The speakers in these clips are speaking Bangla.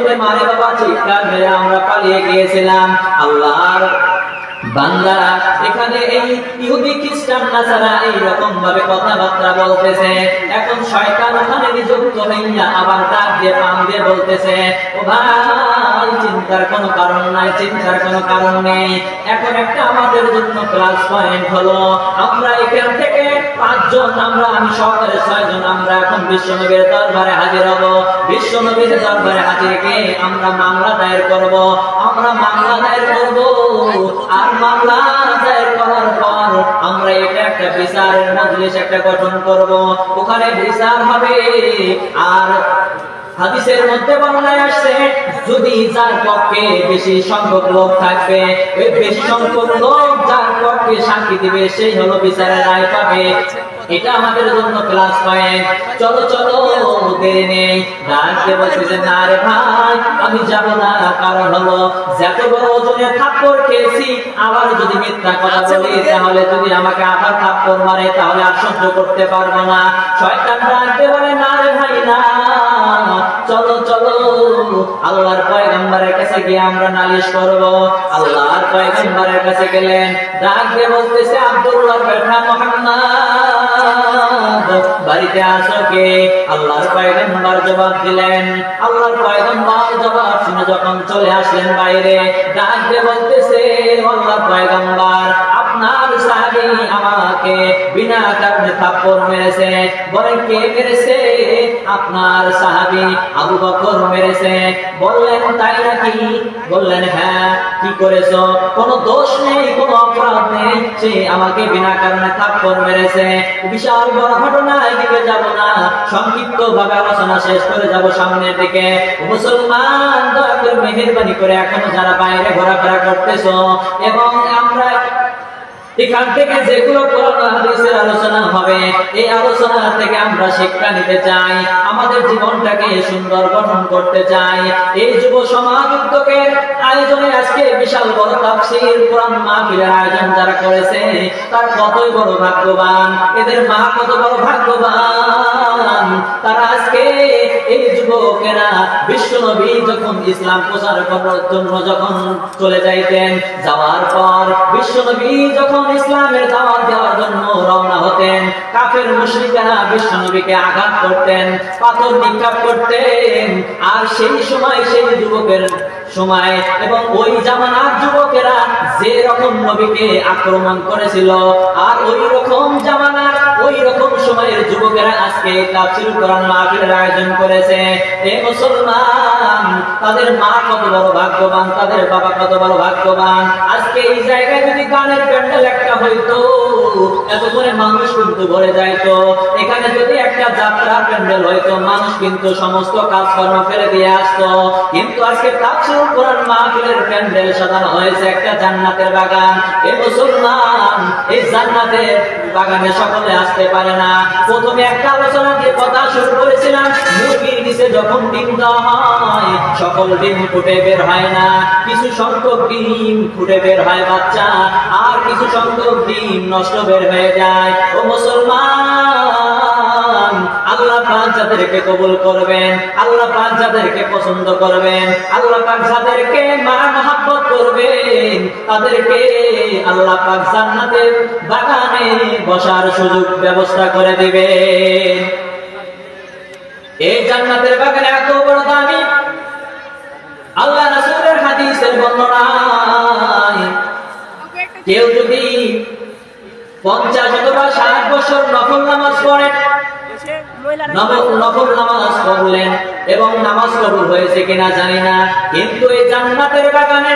জন্য মারে বাবা চিৎকার মেরে আমরা পালিয়ে গিয়েছিলাম। আল্লাহর বান্দারা এখানে এই ইহুদি খ্রিস্টান নাসারা এইরকম ভাবে কথাবার্তা বলতেছে। এখন শয়তান ওখানে নিযুক্ত হইয়া আবার ডাক দিয়ে পাম দিয়ে বলতেছে, ও ভাই চিন্তার কোনো কারণ নাই, চিন্তার কোনো কারণ নেই। এখন একটা আমাদের জন্য প্লাস পয়েন্ট হলো, আমরা এখান থেকে 5 জন, আমি সহকারে 6 জন আমরা এখন বিশ্বনবীর দরবারে হাজির হব। বিশ্বনবীর দরবারে হাজির গিয়ে আমরা মামলা দায়ের করব। আমরা মামলা দায়ের করব, আর মামলা দায়ের করার পর আমরা এটা একটা বিচারের মজলিস একটা গঠন করব। ওখানে বিচার হবে। আর হাদিসের মধ্যে বর্ণনায় আসছে, যদি যার পক্ষে বেশি সংখ্যক লোক থাকবে, ওই বেশি সংখ্যক লোক যার পক্ষে সাক্ষী দিবে সেই হলো বিচারের রায় পাবে। এটা আমাদের জন্য ক্লাস পয়েন্ট। চলো চলো দেরি নেই। ডাকতে বলতেছে, না রে ভাই আমি যাব না। কারণ হলো যত বড় ওজনের থাপ্পড় খেয়েছি, আবার যদি মিথ্যা কথা বলি, তাহলে যদি আমাকে আবার থাপ্পড় মারে তাহলে আর সহ্য করতে পারবো না। শয়তান ডাকতে বলে, না রে ভাই না, চলো চলো আল্লাহর পয়গম্বরের কাছে গিয়ে আমরা নালিশ করব। আল্লাহর পয়গম্বরের কাছে গেলেন, ডাক দিয়ে বলতেছে, আব্দুল্লাহর বেটা মুহাম্মদ বাড়িতে আসো কে? আল্লাহর পয়গম্বর জবাব দিলেন। আল্লাহর পয়গম্বর জবাব শুনে যখন চলে আসলেন বাইরে, ডাক দিয়ে বলতেছে, আল্লাহর পয়গম্বর আপনার সাহাবী আমাকে বিনা কারণে থাপ্পড় মেরেছে। বলেন কে মেরেছে? আপনার সাহাবী আবু বকর মেরেছে। বললেন তাই নাকি? বললেন হ্যাঁ। কি করেছো? কোনো দোষ নেই, কোনো অপরাধ নেই, সে আমাকে বিনা কারণে থাপ্পড় মেরেছে। বিশাল বড় ঘটনা, এদিকে যাব না, সংক্ষিপ্ত ভাবে আলোচনা শেষ করে যাব সামনের দিকে। মুসলমান দয়া করে মেহেরবানি করে এখনো যারা বাইরে ঘোরাফেরা করতেছো, এবং আমরা এখান থেকে যেগুলো কোরআন হাদিসের আলোচনা হবে, এই আলোচনা থেকে আমরা শিক্ষা নিতে চাই, আমাদের জীবনটাকে সুন্দর গঠন করতে চাই। এই যুব সমাজ উদ্যোগের আয়োজনে আজকে বিশাল বড় তাফসীর কোরআন মাহফিলের আয়োজন যারা করেছে, তার কতই বড় ভাগ্যবান, এদের মা কত বড় ভাগ্যবান। তারা আজকে এই যুবকেরা বিশ্বনবী যখন ইসলাম প্রচার করার জন্য যখন চলে যাইতেন, যাওয়ার পর বিশ্বনবী যখন ইসলামের দাওয়াত দেওয়ার জন্য রওনা হতেন, কাফের মুশরিকরা বিশ্বনবীকে আঘাত করতেন, পাথর নিক্ষেপ করতেন। আর সেই সময় সেই যুবকের সময় এবং ওই জামানার যুবকেরা যে রকম নবীকে আক্রমণ করেছিল, আর ওই রকম জামানার ওই রকম সময়ের যুবকেরা আজকে তাফসীর কোরআন মাহফিলের আয়োজন করেছে। এ মুসলমান, তাদের মা কত বড় ভাগ্যবান, তাদের বাবা কত বড় ভাগ্যবান। আজকে এই জায়গায় যদি গানের প্যান্ডেল একটা হইতো, এত করে মানুষ কিন্তু ভরে যাইতো। এখানে যদি একটা যাত্রা প্যান্ডেল হইতো, মানুষ কিন্তু সমস্ত কাজকর্ম ফেলে দিয়ে আসতো। কিন্তু আজকে তাফসীর কোরআন মাহফিলের প্যান্ডেল সাজানো হয়েছে একটা জান্নাতের বাগান। এ মুসলমান, এই জান্নাতের বাগানে সকলে আসতে পারে না। প্রথমে একটা আলোচনা দিয়ে কথা শুরু করেছিলাম, মুরগির নিচে যখন ডিম দেওয়া হয়, সকল ডিম ফুটে বের হয় না, কিছু সংখ্যক ডিম ফুটে বের হয় বাচ্চা, আর কিছু সংখ্যক ডিম নষ্ট বের হয়ে যায়। ও মুসলমান, আল্লাহ পাক যাদেরকে কবুল করবেন, আল্লাহ পাক যাদেরকে পছন্দ করবেন, আল্লাহ পাক যাদেরকে মহব্বত করবেন, তাদেরকে আল্লাহ পাক জান্নাতের বাগানে বসার সুযোগ ব্যবস্থা করে দিবেন। এই জান্নাতের বাগানে এত বড় দামি, আল্লাহ রাসূলের হাদিসের বর্ণনায় কেউ যদি 50 অথবা 60 বছর নফল নামাজ পড়েন, নফল নামাজ পড়লেন এবং নামাজ কবুল হয়েছে কিনা জানি না, কিন্তু এই জান্নাতের বাগানে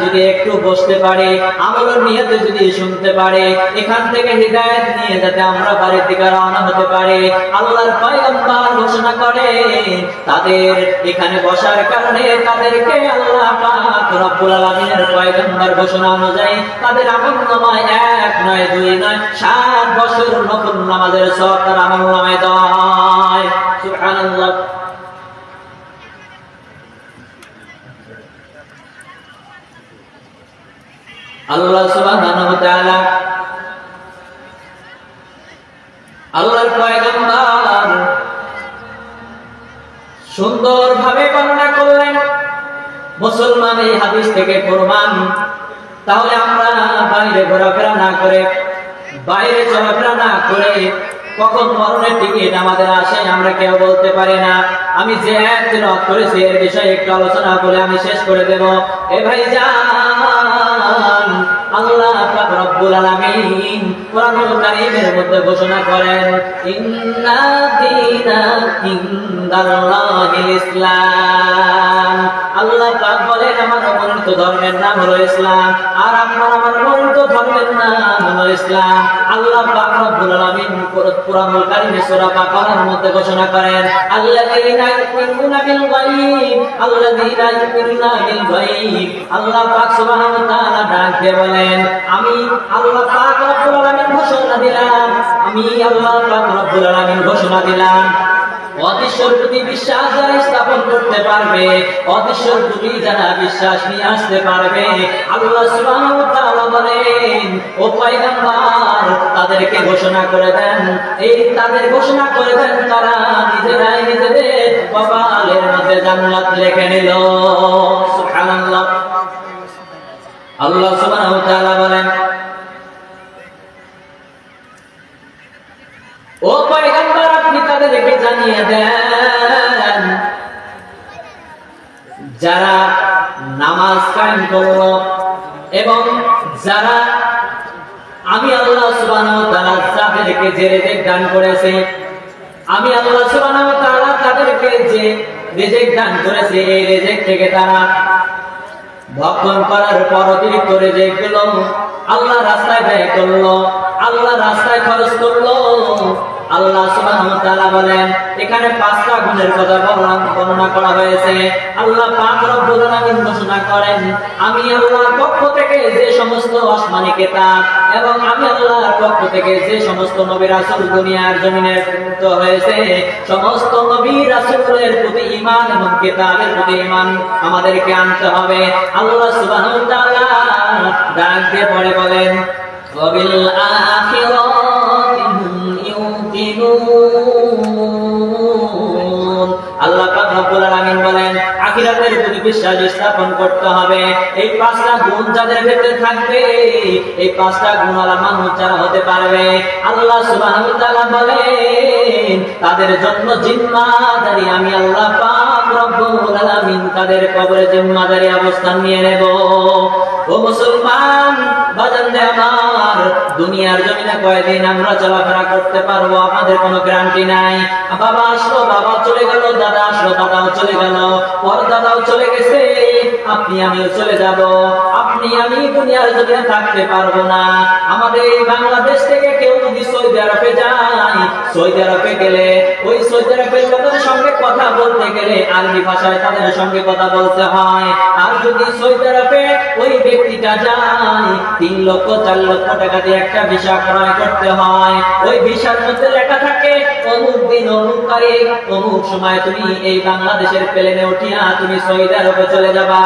যদি একটু বসতে পারে, আমলের নিয়তে যদি শুনতে পারে, এখান থেকে হিদায়াত নিয়ে যাতে আমরা বাড়ির দিকে রওনা হতে পারি। আল্লাহর পয়গম্বর ঘোষণা করে, তাদের এখানে বসার কারণে তাদেরকে আল্লাহ পাক রব্বুল আলামিনের পয়গম্বর ঘোষণা অনুযায়ী তাদের আমলনামায় 1 নয় 2 নয় 7 বছর নফল নামাজের সওয়াব তার আমলনামায় দেওয়া হয়। সুবহানাল্লাহ। আল্লাহ সুবহানাহু ওয়া তাআলা আল্লাহর পয়গম্বর সুন্দরভাবে বর্ণনা করলেন। মুসলমান এই হাদিস থেকে প্রমাণ, তাহলে আমরা বাইরে ঘোরাফেরা না করে, বাইরে চলাফেরা না করে কখন মরণের টিকিট আমাদের আসে আমরা কেউ বলতে পারি না। আমি যে আয়াত তিলাওয়াত করেছি এর বিষয়ে একটু আলোচনা করে আমি শেষ করে দেব। এ ভাই জান, আল্লাহ পাক রব্বুল আলামিন কোরআনুল কারীমের মধ্যে ঘোষণা করেন, ইন্না দীনা ইনদাল্লাহিল ইসলাম। আল্লাহ পাক বলেন আমার মনোনীত ধর্মের নাম হলো ইসলাম, আর আপনার আমার মনোনীত ধর্মের নাম হলো ইসলাম। আল্লাহ পাক রব্বুল আলামিন কোরআনুল কারীমে সূরা বাকারার মধ্যে ঘোষণা করেন, আল্লাযীনা ইউমিনুনা বিল গায়ব, আল্লাযীনা ইউমিনুনা বিল গায়ব। আল্লাহ পাক সুবহানাহু ওয়া তাআলা ডাক দিয়ে বলেন, আমি আল্লাহ পাক রব্বুল আলামিন ঘোষণা দিলাম, আমি আল্লাহ পাক রব্বুল আলামিন ঘোষণা দিলাম, অদৃশ্যের প্রতি বিশ্বাস যারা স্থাপন করতে পারবে, অদৃশ্যের প্রতি যারা বিশ্বাস নিয়ে আসতে পারবে, আল্লাহ সুবহানাহু ওয়া তাআলা বলেন ও পয়গম্বর তাদেরকে ঘোষণা করে দেন, এই তাদের ঘোষণা করে দেন তারা নিজেরাই নিজেদের কপালের মধ্যে জান্নাত লিখে নিল। সুবহানাল্লাহ। আল্লাহ সুবহানাহু ওয়া তাআলা বলেন, ও পয়গম্বর আপনি তাদেরকে জানিয়ে দেন যারা নামাজ কায়েম করলো এবং যারা আমি আল্লাহ সুবহানাহু ওয়া তাআলা যাদেরকে যে রিজিক দান করেছে, আমি আল্লাহ সুবহানাহু ওয়া তাআলা তাদেরকে যে রিজিক দান করেছে এই রিজিক থেকে তারা ভক্ষণ করার পর অতিরিক্ত রিজিকগুলো আল্লাহ রাস্তায় ব্যয় করলো, আল্লাহ রাস্তায় খরচ করলো। আল্লাহ সুবহানাহু ওয়া তাআলা বলেন, এখানে 5টা গুণের কথা বর্ণনা করা হয়েছে। আল্লাহ পাক রব্বুল আলামিন ঘোষণা করেন, আমি আল্লাহর পক্ষ থেকে যে সমস্ত আসমানী কিতাব এবং আমি আল্লাহর পক্ষ থেকে যে সমস্ত নবী রাসূল দুনিয়ার জমিনে প্রেরিত হয়েছে, সমস্ত নবী রাসূলের প্রতি ঈমান এবং কিতাবের প্রতি ঈমান আমাদেরকে আনতে হবে। আল্লাহ সুবহানাহু ওয়া তাআলা ডাক দিয়ে পড়ে বলেন, ওয়া বিল আখিরাতি হুম ইউকিনুন। আল্লাহ পাক রব্বুল আলামিন বলেন আখিরাতের প্রতি বিশ্বাস স্থাপন করতে হবে। এই 5টা গুণ যাদের ভিতরে থাকবে, এই 5টা গুণওয়ালা মানুষ যারা হতে পারবে, আল্লাহ সুবহানাহু ওয়া তাআলা বলেন তাদের জন্য জিম্মাদারি আমি আল্লাহ পাক রব্বুল আলামিন তাদের কবরে জিম্মাদারি অবস্থান নিয়ে নেব। ও মুসলমান বাজান রে আমার, দুনিয়ার জমিনে কয়দিন আমরা চলাফেরা করতে পারবো আমাদের কোনো গ্যারান্টি নাই। বাবা আসলো, বাবা চলে গেল, দাদা আসলো, দাদাও চলে গেল, পর দাদাও চলে গেছে, আপনি আমিও চলে যাব। আপনি আমি দুনিয়ার জমিনে থাকতে পারবো না। আমাদের এই বাংলাদেশ থেকে কেউ যদি সৌদি আরবে যায়, সৌদি আরবে গেলে ওই সৌদি আরবের লোকের সঙ্গে কথা বলতে গেলে আরবি ভাষায় তাদের সঙ্গে কথা বলতে হয়। আর যদি সৌদি আরবে ওই ব্যক্তিটা যায় 3 লক্ষ 4 লক্ষ টাকা দিয়ে একটা ভিসা ক্রয় করতে হয়। ওই ভিসার মধ্যে লেখা থাকে অমুক দিন অমুক তারিখ অমুক সময় তুমি এই বাংলাদেশের প্লেনে উঠিয়া তুমি সৌদি আরবে চলে যাবা।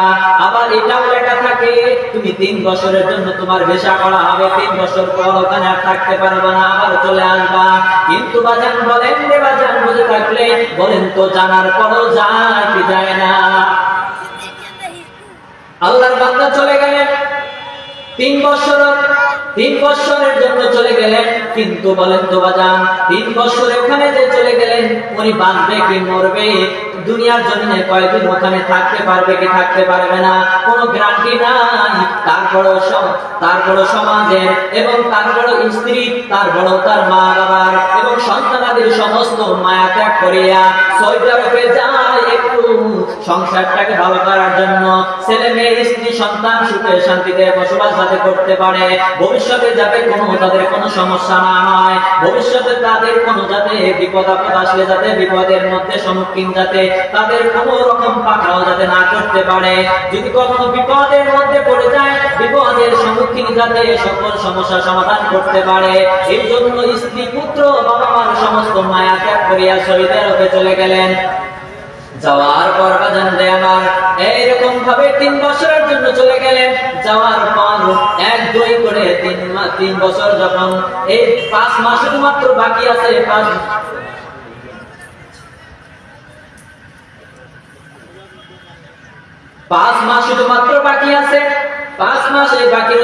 আবার এটাও লেখা থাকে তুমি 3 বছরের জন্য তোমার ভিসা করা হবে, 3 বছর পর ওখানে আর থাকতে পারবে না, আবার চলে আসবা। কিন্তু বাজান বলেন রে বাজান, বুঝে থাকলে বলেন তো জানার পরও যায় কি যায় না? আল্লাহর বান্দা চলে গেলেন 3 বছরের জন্য চলে গেলেন, কিন্তু বলেন তো বাজান 3 বছর ওখানে যে চলে গেলেন উনি বাঁচবে কি মরবে? দুনিয়ার জমিনে কয়েকদিন ওখানে থাকতে পারবে কি থাকতে পারবে না কোনো গ্যারান্টি নাই। তারপরও সমাজের এবং তারপরও স্ত্রী, তারপরও তার মা বাবার এবং সন্তানাদের সমস্ত মায়া ত্যাগ করিয়া সৌদি আরবে যায় একটু সংসারটাকে ভালো করার জন্য, ছেলে মেয়ে স্ত্রী সন্তান সুখে শান্তিতে বসবাস যাতে করতে পারে, ভবিষ্যতে যাতে তাদের কোনো সমস্যা না হয়, ভবিষ্যতে তাদের কোনো যাতে বিপদ আপদ আসলে যাতে বিপদের মধ্যে সম্মুখীন যাতে তাদের কোনো রকম পাকড়াও যাতে না করতে পারে, যদি কখনো বিপদের মধ্যে পড়ে যায় বিপদের সম্মুখীন যাতে সকল সমস্যার সমাধান করতে পারে, এই জন্য স্ত্রী পুত্র বাবা মার সমস্ত মায়া ত্যাগ করিয়া সৌদি আরবে চলে গেলেন। যাওয়ার পর বাজান রে আমার এইরকম ভাবে 3 বছরের জন্য চলে গেলেন। যাওয়ার পর 1-2 করে 3 বছর যখন এই 5 মাসের মাত্র বাকি আছে, 5 মাস শুধুমাত্র বাকি আছে, 5 মাস এই বাকি